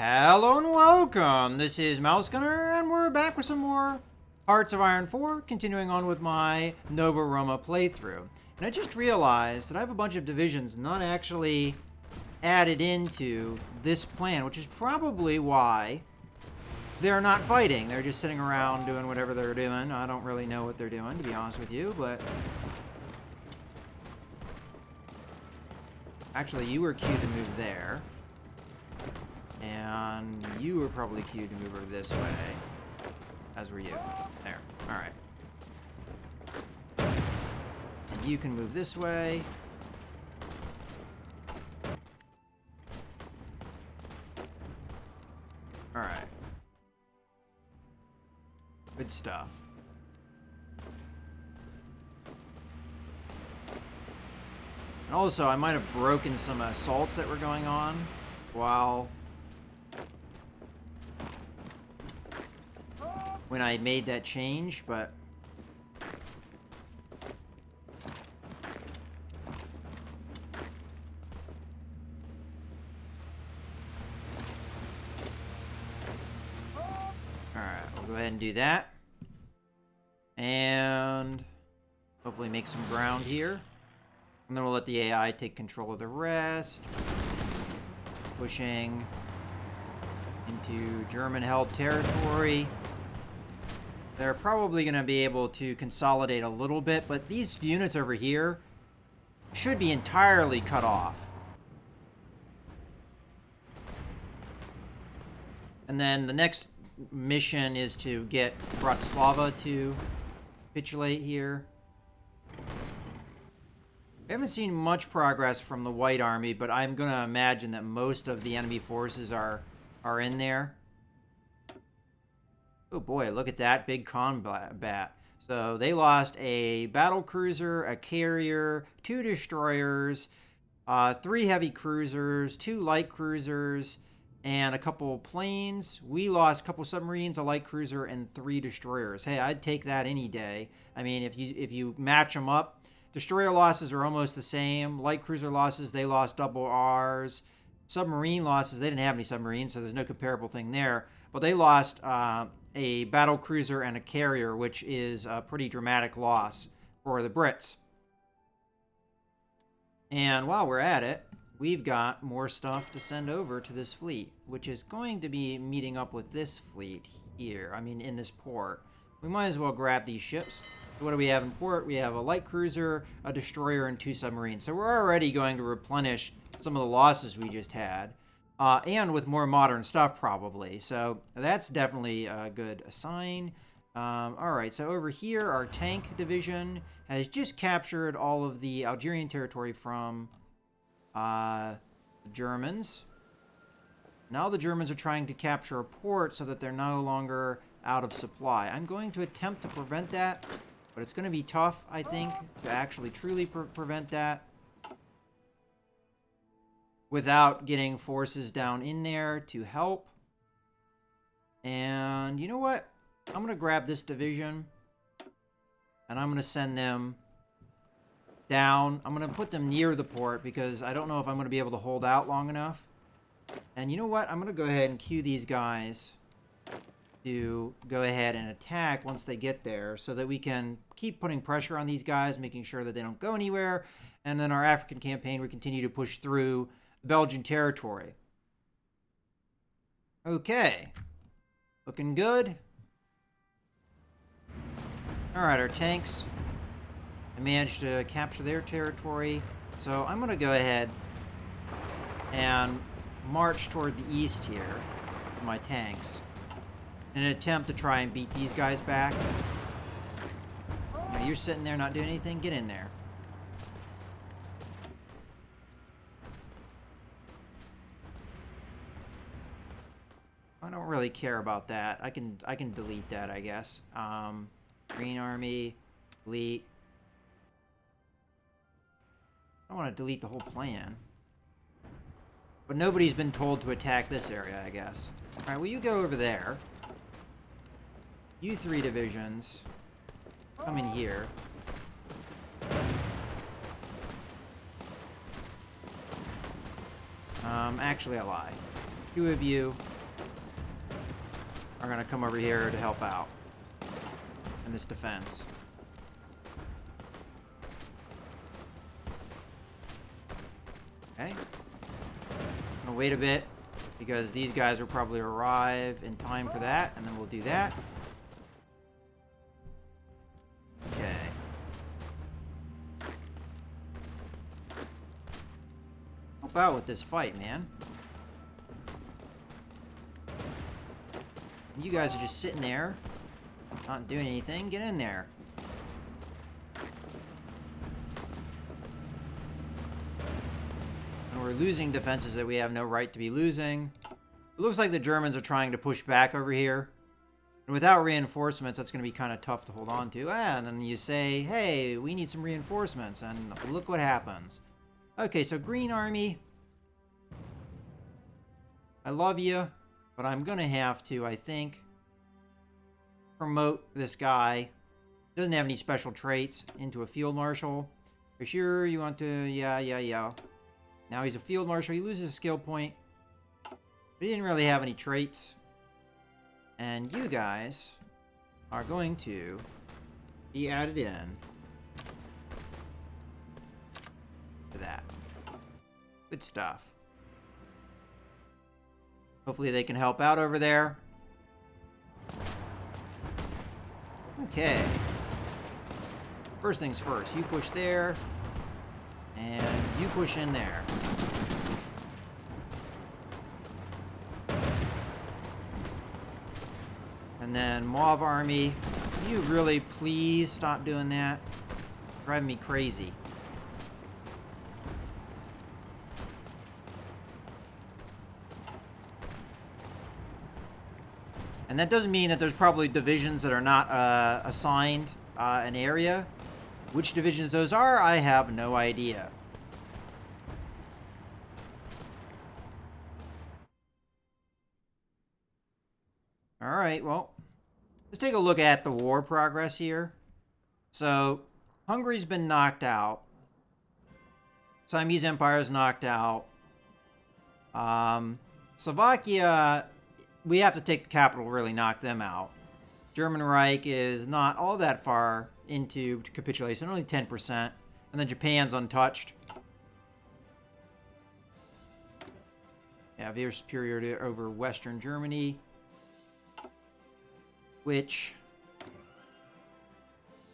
Hello and welcome. This is Mouse Gunner, and we're back with some more Hearts of Iron 4, continuing on with my Nova Roma playthrough. And I just realized that I have a bunch of divisions not actually added into this plan, which is probably why they're not fighting. They're just sitting around doing whatever they're doing. I don't really know what they're doing, to be honest with you, but... Actually, you were queued to move there. And you were probably queued to move over this way. As were you. There. Alright. And you can move this way. Alright. Good stuff. And also, I might have broken some assaults that were going on while... when I made that change, but... Alright, we'll go ahead and do that. And... hopefully make some ground here. And then we'll let the AI take control of the rest. Pushing into German-held territory. They're probably going to be able to consolidate a little bit, but these units over here should be entirely cut off. And then the next mission is to get Bratislava to capitulate here. I haven't seen much progress from the White Army, but I'm going to imagine that most of the enemy forces are in there. Oh boy, look at that big combat. So they lost a battle cruiser, a carrier, 2 destroyers, 3 heavy cruisers, 2 light cruisers, and a couple planes. We lost a couple submarines, a light cruiser, and 3 destroyers. Hey, I'd take that any day. I mean, if you match them up, destroyer losses are almost the same. Light cruiser losses, they lost double R's. Submarine losses, they didn't have any submarines, so there's no comparable thing there. But they lost a battle cruiser and a carrier, which is a pretty dramatic loss for the Brits. And while we're at it, we've got more stuff to send over to this fleet, which is going to be meeting up with this fleet here. I mean, in this port. We might as well grab these ships. So what do we have in port? We have a light cruiser, a destroyer, and 2 submarines. So we're already going to replenish some of the losses we just had. And with more modern stuff, probably. So that's definitely a good sign. Alright, so over here, our tank division has just captured all of the Algerian territory from the Germans. Now the Germans are trying to capture a port so that they're no longer out of supply. I'm going to attempt to prevent that, but it's going to be tough, I think, to actually truly prevent that without getting forces down in there to help. And you know what? I'm going to grab this division, and I'm going to send them down. I'm going to put them near the port, because I don't know if I'm going to be able to hold out long enough. And you know what? I'm going to go ahead and queue these guys to go ahead and attack once they get there, so that we can keep putting pressure on these guys, making sure that they don't go anywhere. And then our African campaign, we continue to push through Belgian territory. Okay. Looking good. Alright, our tanks. I managed to capture their territory. So I'm going to go ahead and march toward the east here with my tanks in an attempt to try and beat these guys back. Now, you're sitting there not doing anything. Get in there. I don't really care about that. I can delete that, I guess. Green Army, delete. I don't want to delete the whole plan. But nobody's been told to attack this area, I guess. Alright, well, you go over there. You 3 divisions. Come in here. Actually, I lie. 2 of you are going to come over here to help out in this defense. Okay. I'm going to wait a bit because these guys will probably arrive in time for that, and then we'll do that. Okay. Help out with this fight, man. You guys are just sitting there, not doing anything. Get in there. And we're losing defenses that we have no right to be losing. It looks like the Germans are trying to push back over here. And without reinforcements, that's going to be kind of tough to hold on to. And then you say, hey, we need some reinforcements. And look what happens. Okay, so Green Army. I love you. But I'm going to have to, I think, promote this guy. Doesn't have any special traits into a field marshal. For sure you want to... Yeah. Now he's a field marshal. He loses a skill point. But he didn't really have any traits. And you guys are going to be added in to that. Good stuff. Hopefully they can help out over there. Okay. First things first. You push there. And you push in there. And then Mauve Army. Can you really please stop doing that? Driving me crazy. And that doesn't mean that there's probably divisions that are not assigned an area. Which divisions those are, I have no idea. Alright, well, let's take a look at the war progress here. So, Hungary's been knocked out. Siamese Empire is knocked out. Slovakia... We have to take the capital to really knock them out. German Reich is not all that far into capitulation, only 10%. And then Japan's untouched. Yeah, very superiority over Western Germany. Which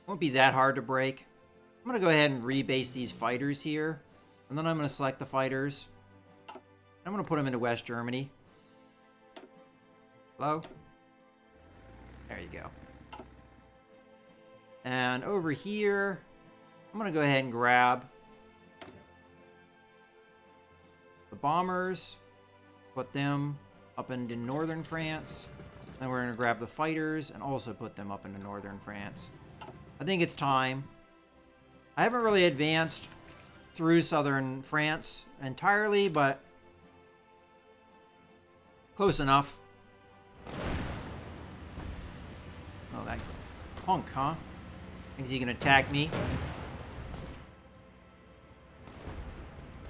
won't be that hard to break. I'm going to go ahead and rebase these fighters here. And then I'm going to select the fighters. I'm going to put them into West Germany. Hello? There you go. And over here, I'm going to go ahead and grab the bombers, put them up into northern France. Then we're going to grab the fighters and also put them up into northern France. I think it's time. I haven't really advanced through southern France entirely, but close enough. Oh, that punk, huh? Thinks he can attack me.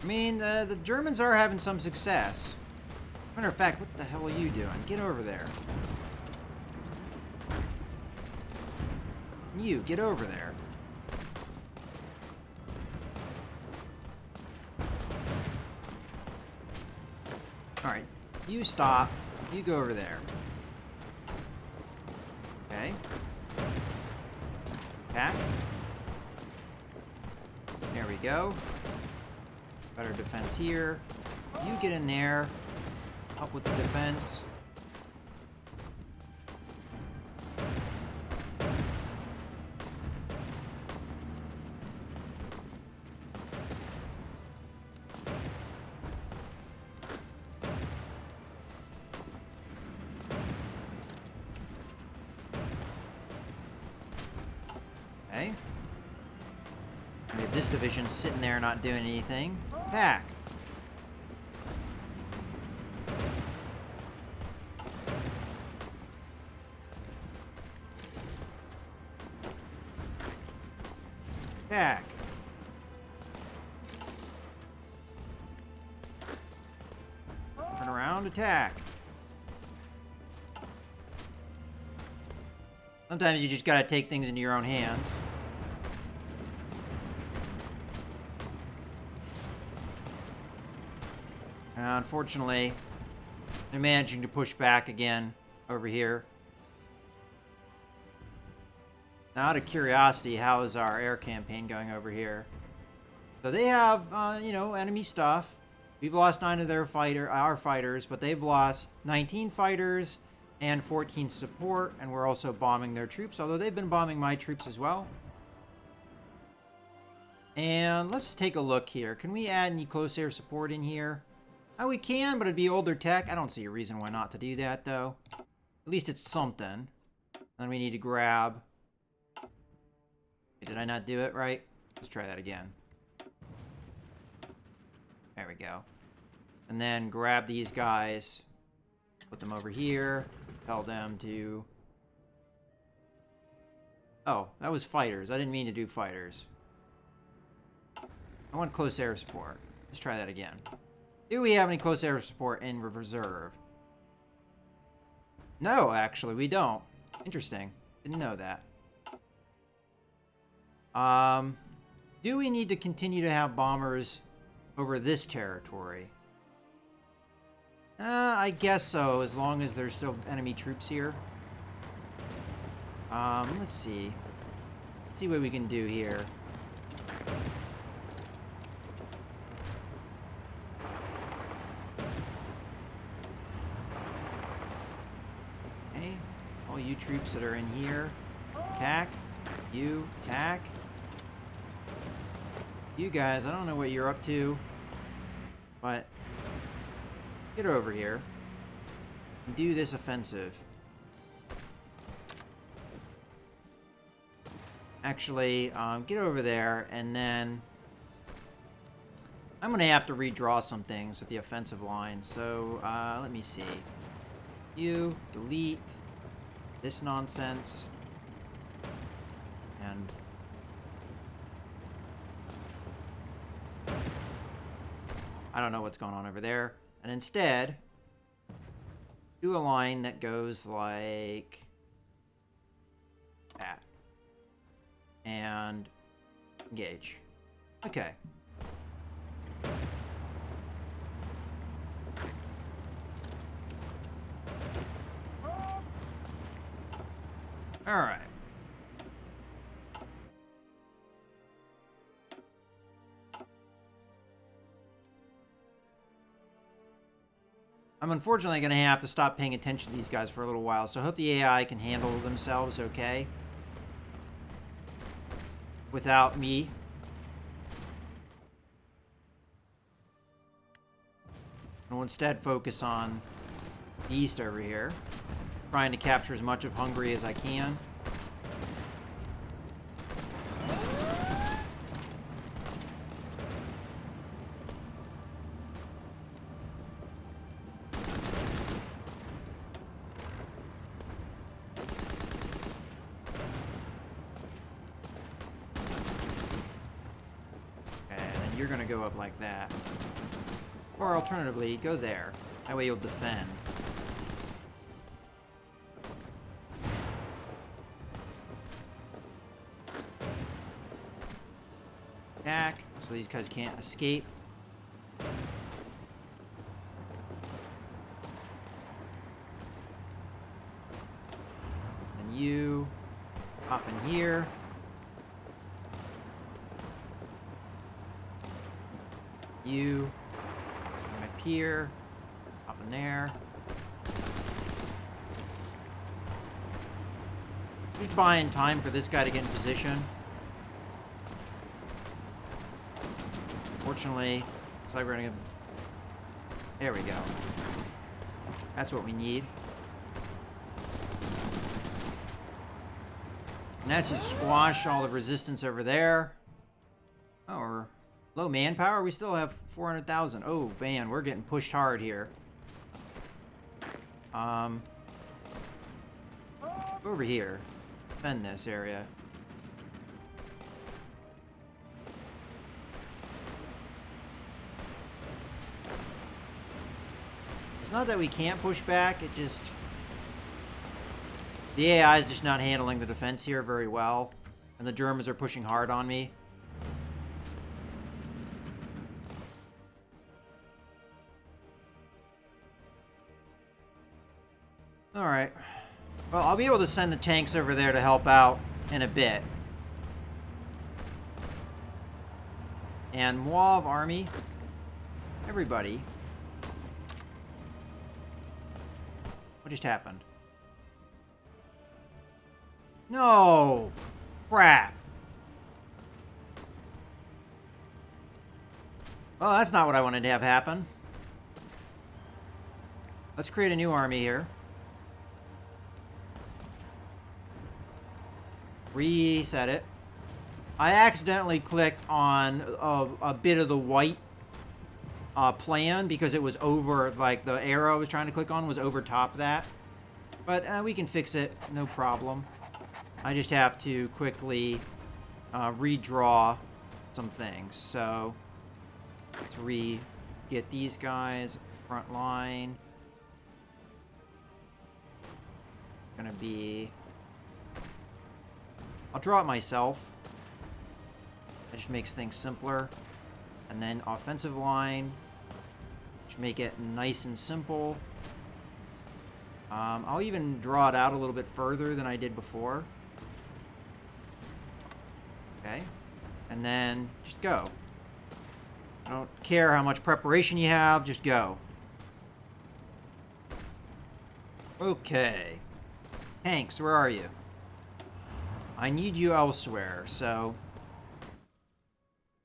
I mean, the Germans are having some success. Matter of fact, what the hell are you doing? Get over there. You, get over there. Alright, you stop. You go over there. Okay. Attack. There we go. Better defense here. You get in there. Help with the defense. Okay. We have this division sitting there not doing anything. Attack. Attack. Turn around, attack. Sometimes you just gotta take things into your own hands. Unfortunately, they're managing to push back again over here. Now, out of curiosity, how is our air campaign going over here? So they have, you know, enemy stuff. We've lost 9 of our fighters, but they've lost 19 fighters and 14 support, and we're also bombing their troops, although they've been bombing my troops as well. And let's take a look here. Can we add any close air support in here? Oh, we can, but it'd be older tech. I don't see a reason why not to do that, though. At least it's something. Then we need to grab... Did I not do it right? Let's try that again. There we go. And then grab these guys. Put them over here. Tell them to... Oh, that was fighters. I didn't mean to do fighters. I want close air support. Let's try that again. Do we have any close air support in reserve? No, actually, we don't. Interesting. Didn't know that. Do we need to continue to have bombers over this territory? I guess so, as long as there's still enemy troops here. Let's see. Let's see what we can do here. Okay. All you troops that are in here, attack. You, attack. You guys, I don't know what you're up to, but get over here and do this offensive. Actually, get over there, and then I'm going to have to redraw some things with the offensive line. So, let me see. You, delete this nonsense, and... I don't know what's going on over there. And instead, do a line that goes like that. And engage. Okay. All right. I'm unfortunately going to have to stop paying attention to these guys for a little while, so I hope the AI can handle themselves okay without me. And we'll instead focus on the east over here, trying to capture as much of Hungary as I can. You're going to go up like that. Or alternatively, go there. That way you'll defend. Attack, so these guys can't escape. And you hop in here. You come up here, up in there. Just buying time for this guy to get in position. Fortunately, looks like we're gonna. There we go. That's what we need. And that should squash all the resistance over there. Oh, we're low manpower. We still have 400,000. Oh man, we're getting pushed hard here. Over here, defend this area. It's not that we can't push back. It just The AI is just not handling the defense here very well. And the Germans are pushing hard on me. Alright. Well, I'll be able to send the tanks over there to help out in a bit. And Moab army. Everybody. What just happened? No! Crap. Well, that's not what I wanted to have happen. Let's create a new army here. Reset it. I accidentally clicked on a bit of the white plan because it was over, like the arrow I was trying to click on was over top of that. But we can fix it, no problem. I just have to quickly redraw some things. So let's get these guys front line. Gonna be... I'll draw it myself. That just makes things simpler. And then offensive line. Just make it nice and simple. I'll even draw it out a little bit further than I did before. Okay. And then just go. I don't care how much preparation you have, just go. Okay. Hanks, where are you? I need you elsewhere, so...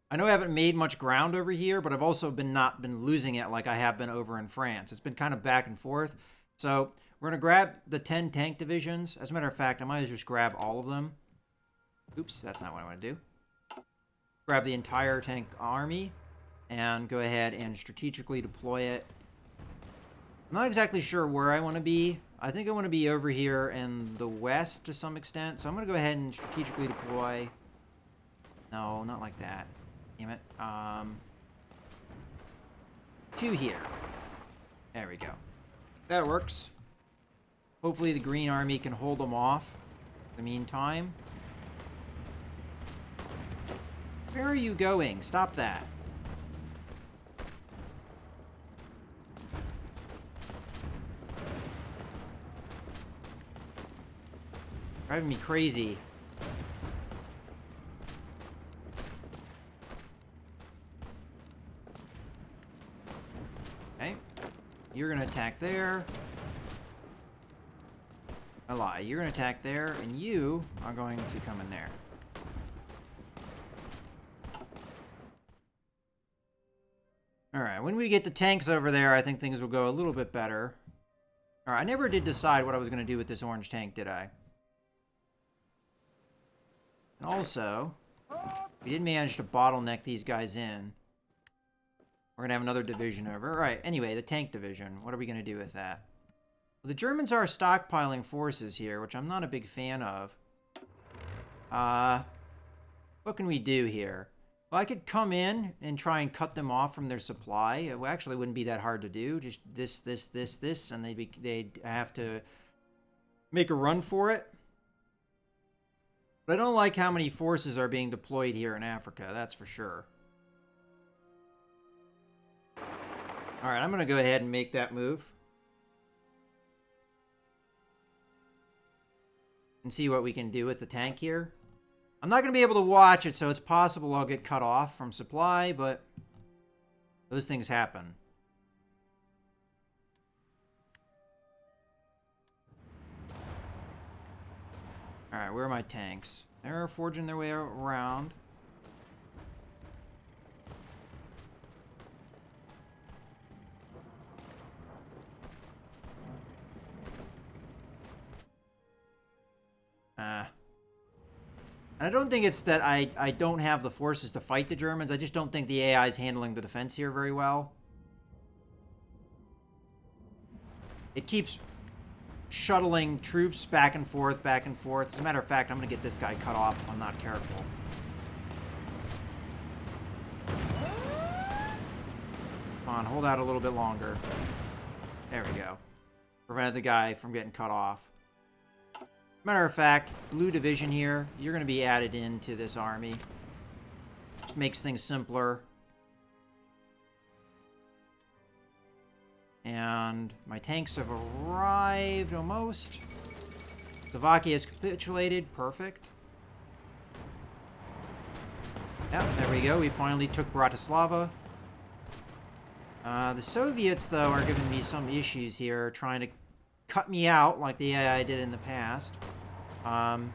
I know I haven't made much ground over here, but I've also not been losing it like I have been over in France. It's been kind of back and forth. So we're going to grab the 10 tank divisions. As a matter of fact, I might as well just grab all of them. Oops, that's not what I want to do. Grab the entire tank army and go ahead and strategically deploy it. I'm not exactly sure where I want to be. I think I want to be over here in the west to some extent. So I'm going to go ahead and strategically deploy. No, not like that. Damn it. To here. There we go. That works. Hopefully the green army can hold them off in the meantime. Where are you going? Stop that. Driving me crazy. Okay. You're gonna attack there. I lie. You're gonna attack there, and you are going to come in there. Alright, when we get the tanks over there, I think things will go a little bit better. Alright, I never did decide what I was going to do with this orange tank, did I? And also, we did manage to bottleneck these guys in. We're going to have another division over. Alright, anyway, the tank division. What are we going to do with that? Well, the Germans are stockpiling forces here, which I'm not a big fan of. What can we do here? Well, I could come in and try and cut them off from their supply. It actually wouldn't be that hard to do. Just this, and they'd have to make a run for it. But I don't like how many forces are being deployed here in Africa, that's for sure. Alright, I'm going to go ahead and make that move. And see what we can do with the tank here. I'm not going to be able to watch it, so it's possible I'll get cut off from supply, but those things happen. Alright, where are my tanks? They're forging their way around. And I don't think it's that I don't have the forces to fight the Germans. I just don't think the AI is handling the defense here very well. It keeps shuttling troops back and forth, back and forth. As a matter of fact, I'm going to get this guy cut off if I'm not careful. Come on, hold out a little bit longer. There we go. Prevented the guy from getting cut off. Matter of fact, blue division here, you're going to be added into this army. Just makes things simpler. And my tanks have arrived almost. Slovakia has capitulated. Perfect. Yeah, there we go. We finally took Bratislava. The Soviets, though, are giving me some issues here, trying to cut me out like the AI did in the past. Moab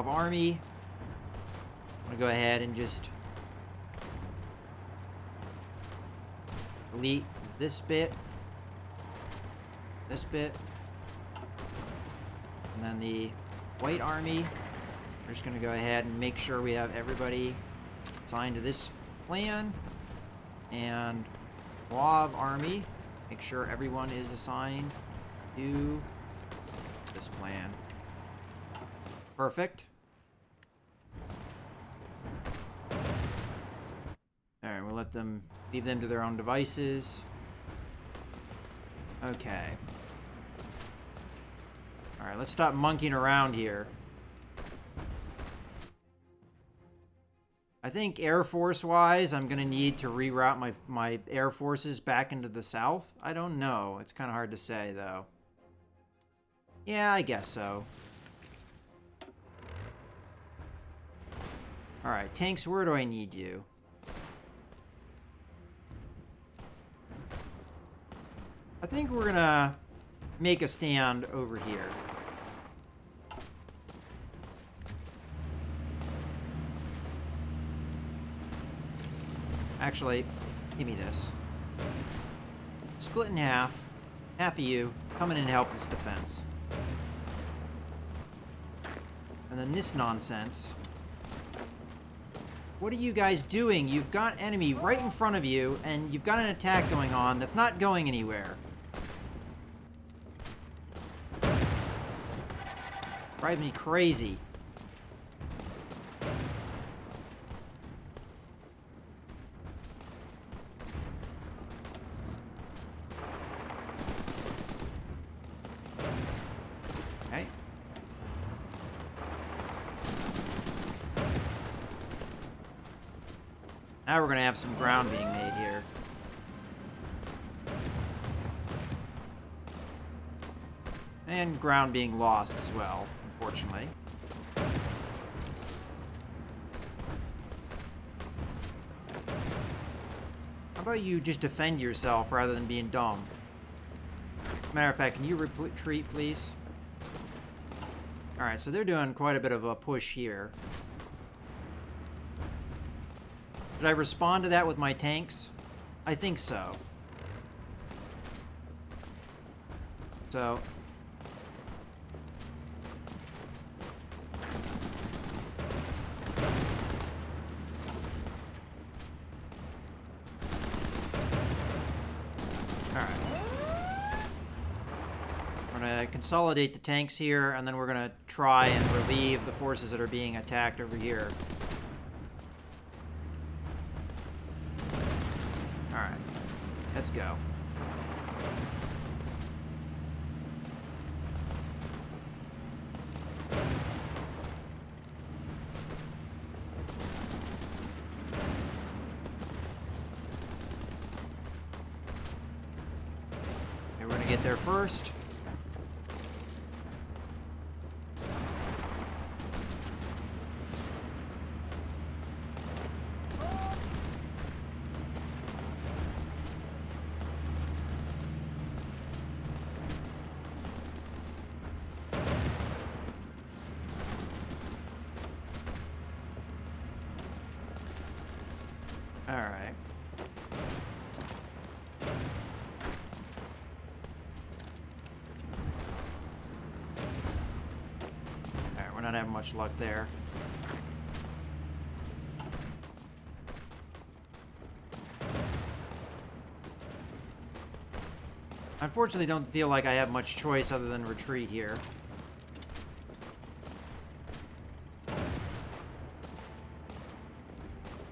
Army. I'm going to go ahead and just delete this bit, and then the White Army. We're just going to go ahead and make sure we have everybody assigned to this plan. And Moab Army, make sure everyone is assigned to this plan. Perfect. Alright, we'll leave them to their own devices. Okay. Alright, let's stop monkeying around here. I think Air Force-wise, I'm going to need to reroute my Air Forces back into the south. I don't know. It's kind of hard to say, though. Yeah, I guess so. Alright, tanks, where do I need you? I think we're going to make a stand over here. Actually, give me this. Split in half. Half of you come in and help this defense. And then this nonsense. What are you guys doing? You've got enemy right in front of you, and you've got an attack going on that's not going anywhere. Drive me crazy. Okay. Now we're going to have some ground being made here. And ground being lost as well, unfortunately. How about you just defend yourself rather than being dumb? Matter of fact, can you retreat, please? Alright, so they're doing quite a bit of a push here. Did I respond to that with my tanks? I think so. So... consolidate the tanks here, and then we're going to try and relieve the forces that are being attacked over here. Alright, let's go. Okay, we're going to get there first. Alright. Alright, we're not having much luck there. Unfortunately, don't feel like I have much choice other than retreat here.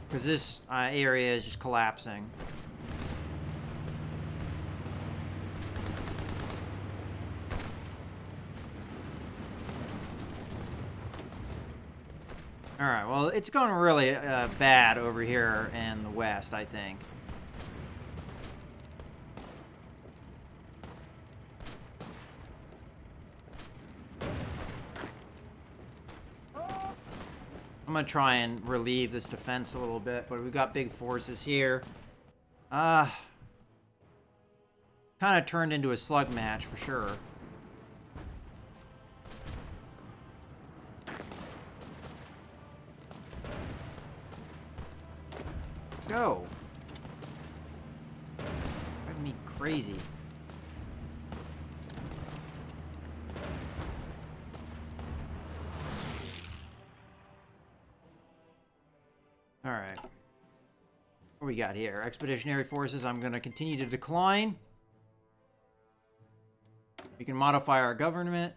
Because this area is just collapsing. Alright, well, it's going really bad over here in the west, I think. I'm going to try and relieve this defense a little bit, but we've got big forces here. Kind of turned into a slug match for sure. Go. Driving me crazy. Alright. What we got here? Expeditionary forces, I'm going to continue to decline. We can modify our government.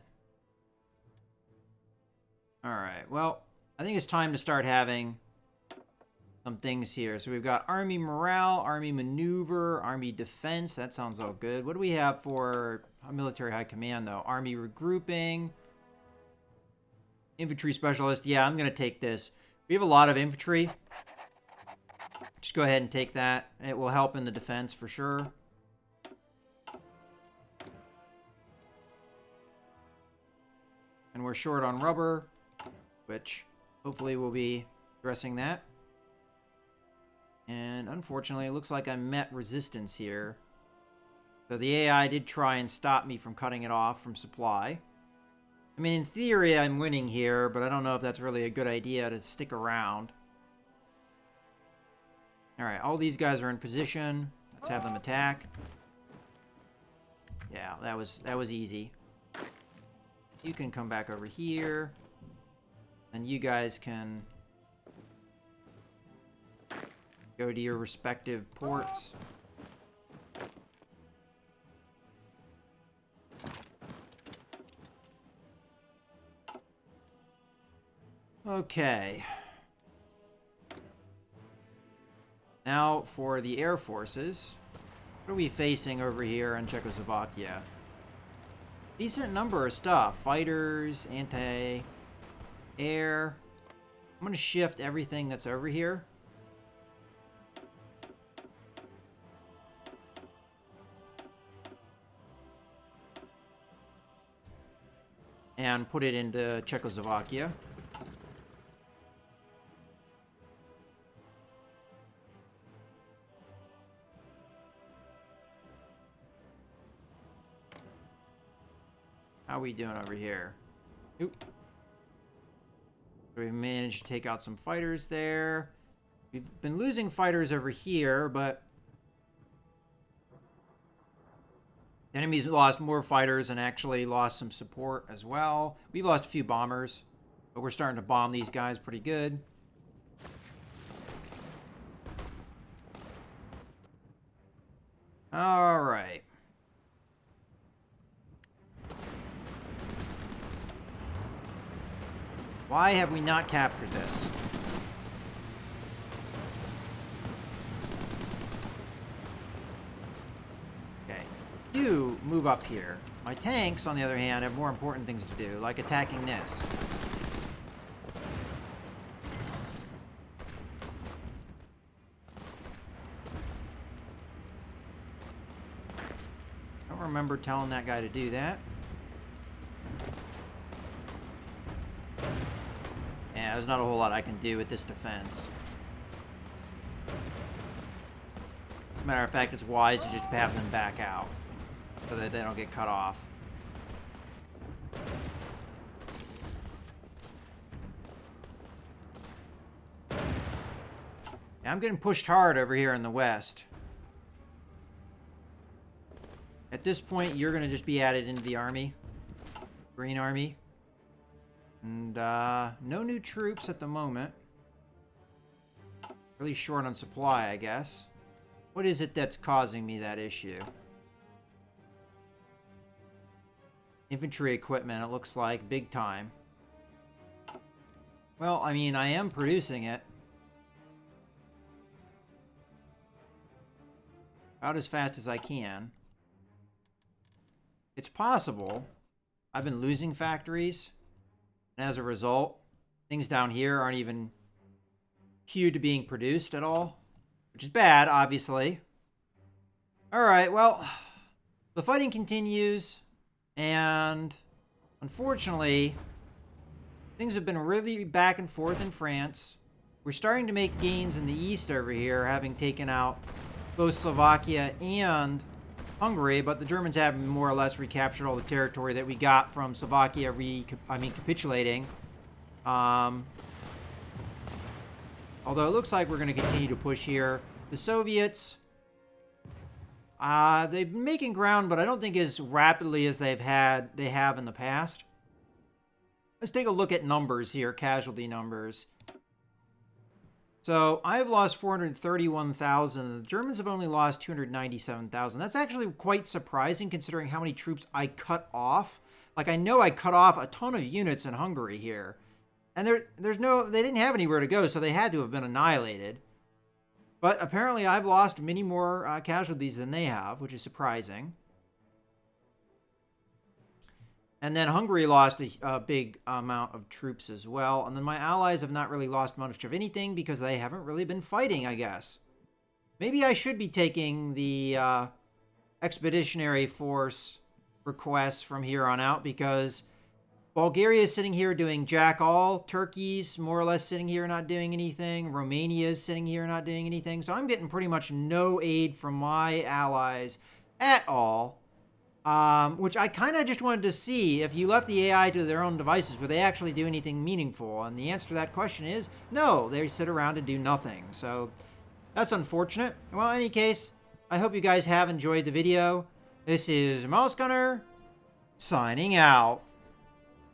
Alright, well, I think it's time to start having some things here. So we've got army morale, army maneuver, army defense. That sounds all good. What do we have for military high command, though? Army regrouping. Infantry specialist. Yeah, I'm going to take this. We have a lot of infantry. Just go ahead and take that. It will help in the defense for sure. And we're short on rubber, which hopefully we'll be addressing that. And unfortunately, it looks like I met resistance here. So the AI did try and stop me from cutting it off from supply. I mean, in theory, I'm winning here, but I don't know if that's really a good idea to stick around. Alright, all these guys are in position. Let's have them attack. Yeah, that was easy. You can come back over here. And you guys can go to your respective ports. Okay. Now for the air forces. What are we facing over here in Czechoslovakia? Decent number of stuff. Fighters, anti-air. I'm going to shift everything that's over here. And put it into Czechoslovakia. How are we doing over here? Oop. We managed to take out some fighters there. We've been losing fighters over here, but the enemy's lost more fighters and actually lost some support as well. We've lost a few bombers, but we're starting to bomb these guys pretty good. All right. Why have we not captured this? Okay. You move up here. My tanks, on the other hand, have more important things to do, like attacking this. I don't remember telling that guy to do that. Yeah, there's not a whole lot I can do with this defense. As a matter of fact, it's wise to just have them back out so that they don't get cut off. Yeah, I'm getting pushed hard over here in the west. At this point, you're going to just be added into the army. Green Army. And, no new troops at the moment. Really short on supply, I guess. What is it that's causing me that issue? Infantry equipment, it looks like, big time. Well, I mean, I am producing it. About as fast as I can. It's possible I've been losing factories. And as a result, Things down here aren't even queued to being produced at all, which is bad, obviously. All right, well, the fighting continues, and unfortunately, things have been really back and forth in France. We're starting to make gains in the east over here, having taken out both Slovakia and Hungary, but the Germans have more or less recaptured all the territory that we got from Slovakia capitulating. Although it looks like we're going to continue to push here. The Soviets, they've been making ground, but I don't think as rapidly as they have in the past. Let's take a look at numbers here, casualty numbers. So I've lost 431,000. The Germans have only lost 297,000. That's actually quite surprising considering how many troops I cut off. Like, I know I cut off a ton of units in Hungary here. And they didn't have anywhere to go, so they had to have been annihilated. But apparently I've lost many more casualties than they have, which is surprising. And then Hungary lost a big amount of troops as well. And then my allies have not really lost much of anything because they haven't really been fighting, I guess. Maybe I should be taking the expeditionary force requests from here on out because Bulgaria is sitting here doing jack all. Turkey's more or less sitting here not doing anything. Romania is sitting here not doing anything. So I'm getting pretty much no aid from my allies at all. Which I kind of just wanted to see, if you left the AI to their own devices, would they actually do anything meaningful? And the answer to that question is no, they sit around and do nothing. So that's unfortunate. Well, in any case, I hope you guys have enjoyed the video. This is Mouse Gunner, signing out.